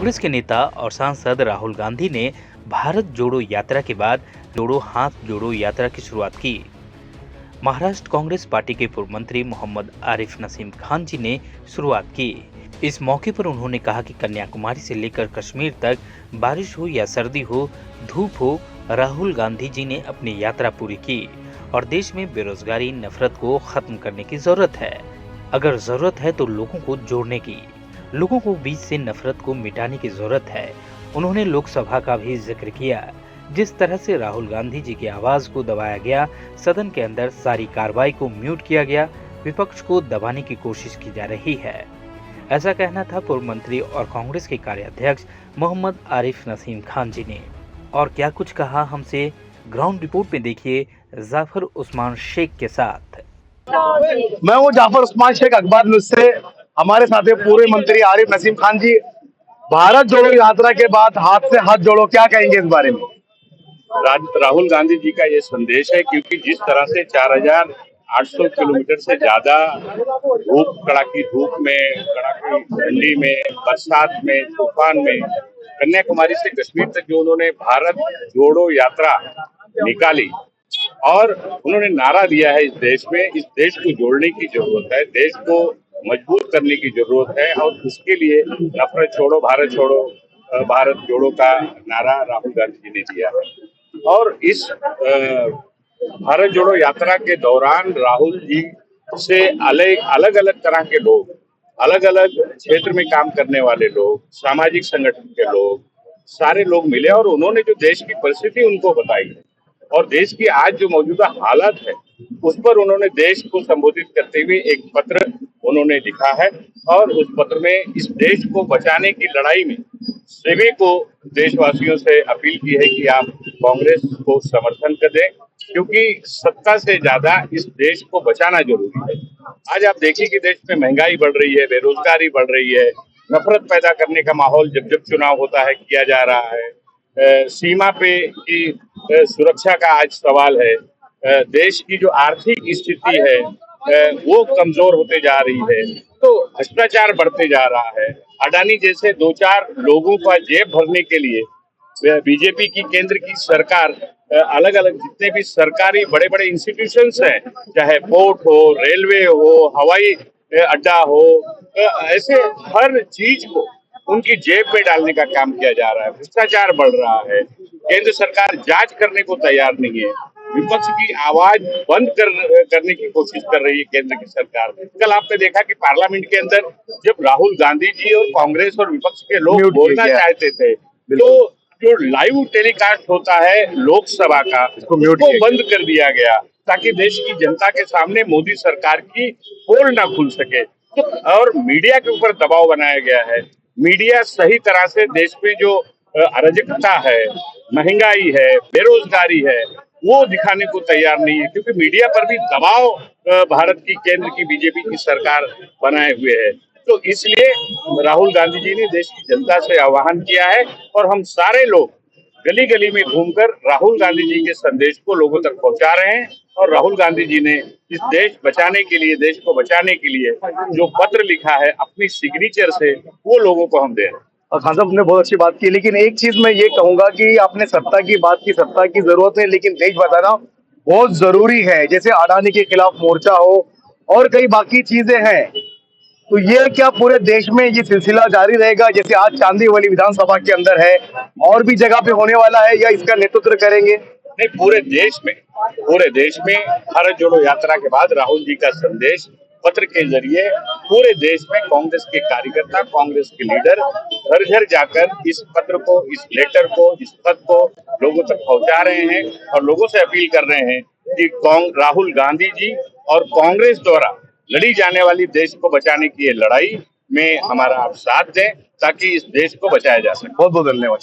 कांग्रेस के नेता और सांसद राहुल गांधी ने भारत जोड़ो यात्रा के बाद जोड़ो हाथ जोड़ो यात्रा की शुरुआत की। महाराष्ट्र कांग्रेस पार्टी के पूर्व मंत्री मोहम्मद आरिफ नसीम खान जी ने शुरुआत की। इस मौके पर उन्होंने कहा कि कन्याकुमारी से लेकर कश्मीर तक बारिश हो या सर्दी हो, धूप हो, राहुल गांधी जी ने अपनी यात्रा पूरी की और देश में बेरोजगारी, नफरत को खत्म करने की जरूरत है। अगर जरूरत है तो लोगों को जोड़ने की, लोगों को बीच से नफरत को मिटाने की जरूरत है। उन्होंने लोकसभा का भी जिक्र किया। जिस तरह से राहुल गांधी जी की आवाज को दबाया गया, सदन के अंदर सारी कार्रवाई को म्यूट किया गया, विपक्ष को दबाने की कोशिश की जा रही है, ऐसा कहना था पूर्व मंत्री और कांग्रेस के कार्याध्यक्ष मोहम्मद आरिफ नसीम खान जी ने। और क्या कुछ कहा हमसे, ग्राउंड रिपोर्ट में देखिए जाफर उस्मान शेख के साथ। मैं हूँ जाफर उस्मान शेख, अखबार न्यूज से। हमारे साथ है पूर्व मंत्री आरिफ नसीम खान जी। भारत जोड़ो यात्रा के बाद हाथ से हाथ जोड़ो, क्या कहेंगे इस बारे में? राहुल गांधी जी का ये संदेश है, क्योंकि जिस तरह से 4,800 किलोमीटर से ज्यादा धूप, कड़ाकी धूप में, कड़ाकी ठंडी में, बरसात में, तूफान में, कन्याकुमारी से कश्मीर तक जो उन्होंने भारत जोड़ो यात्रा निकाली और उन्होंने नारा दिया है, इस देश को जोड़ने की जरूरत है, देश को मजबूत करने की जरूरत है और उसके लिए नफरत छोड़ो भारत जोड़ो का नारा राहुल गांधी जी ने दिया है। और इस भारत जोड़ो यात्रा के दौरान राहुल जी से अलग अलग तरह के लोग, अलग अलग क्षेत्र में काम करने वाले लोग, सामाजिक संगठन के लोग, सारे लोग मिले और उन्होंने जो देश की परिस्थिति उनको बताई और देश की आज जो मौजूदा हालत है उस पर उन्होंने देश को संबोधित करते हुए एक पत्र उन्होंने लिखा है और उस पत्र में इस देश को बचाने की लड़ाई में सभी को देशवासियों से अपील की है कि आप कांग्रेस को समर्थन कर दें, क्योंकि सत्ता से ज्यादा इस देश को बचाना जरूरी है। आज आप देखिए कि देश में महंगाई बढ़ रही है, बेरोजगारी बढ़ रही है, नफरत पैदा करने का माहौल जब जब चुनाव होता है किया जा रहा है, सीमा पे की सुरक्षा का आज सवाल है, देश की जो आर्थिक स्थिति है वो कमजोर होते जा रही है, तो भ्रष्टाचार बढ़ते जा रहा है। अडानी जैसे 2-4 लोगों का जेब भरने के लिए बीजेपी की केंद्र की सरकार अलग अलग जितने भी सरकारी बड़े बड़े इंस्टीट्यूशंस हैं, चाहे पोर्ट हो, रेलवे हो, हवाई अड्डा हो, ऐसे हर चीज को उनकी जेब में डालने का काम किया जा रहा है। भ्रष्टाचार बढ़ रहा है, केंद्र सरकार जांच करने को तैयार नहीं है, विपक्ष की आवाज बंद करने की कोशिश कर रही है केंद्र की सरकार। कल आपने देखा कि पार्लियामेंट के अंदर जब राहुल गांधी जी और कांग्रेस और विपक्ष के लोग बोलना चाहते थे तो जो लाइव टेलीकास्ट होता है लोकसभा का उसको बंद कर दिया गया ताकि देश की जनता के सामने मोदी सरकार की पोल ना खुल सके। तो और मीडिया के ऊपर दबाव बनाया गया है। मीडिया सही तरह से देश में जो अराजकता है, महंगाई है, बेरोजगारी है, वो दिखाने को तैयार नहीं है, क्योंकि मीडिया पर भी दबाव भारत की केंद्र की बीजेपी की सरकार बनाए हुए है। तो इसलिए राहुल गांधी जी ने देश की जनता से आह्वान किया है और हम सारे लोग गली गली में घूमकर राहुल गांधी जी के संदेश को लोगों तक पहुंचा रहे हैं। और राहुल गांधी जी ने इस देश बचाने के लिए, देश को बचाने के लिए जो पत्र लिखा है अपनी सिग्नेचर से, वो लोगों को हम दे रहे हैं। और खान साहब ने बहुत अच्छी बात की, लेकिन एक चीज मैं ये कहूंगा कि आपने सत्ता की बात की, सत्ता की जरूरत है लेकिन देश बचाना बहुत जरूरी है। जैसे अडानी के खिलाफ मोर्चा हो और कई बाकी चीजें हैं, तो ये क्या पूरे देश में ये सिलसिला जारी रहेगा? जैसे आज चांदीवली विधानसभा के अंदर है, और भी जगह पे होने वाला है, या इसका नेतृत्व करेंगे? नहीं, पूरे देश में भारत जोड़ो यात्रा के बाद राहुल जी का संदेश पत्र के जरिए पूरे देश में कांग्रेस के कार्यकर्ता, कांग्रेस के लीडर घर घर जाकर इस पत्र को, इस लेटर को, इस पत्र को लोगों तक पहुंचा रहे हैं और लोगों से अपील कर रहे हैं कि राहुल गांधी जी और कांग्रेस द्वारा लड़ी जाने वाली देश को बचाने की ये लड़ाई में हमारा आप साथ दें ताकि इस देश को बचाया जा सके। बहुत बहुत धन्यवाद।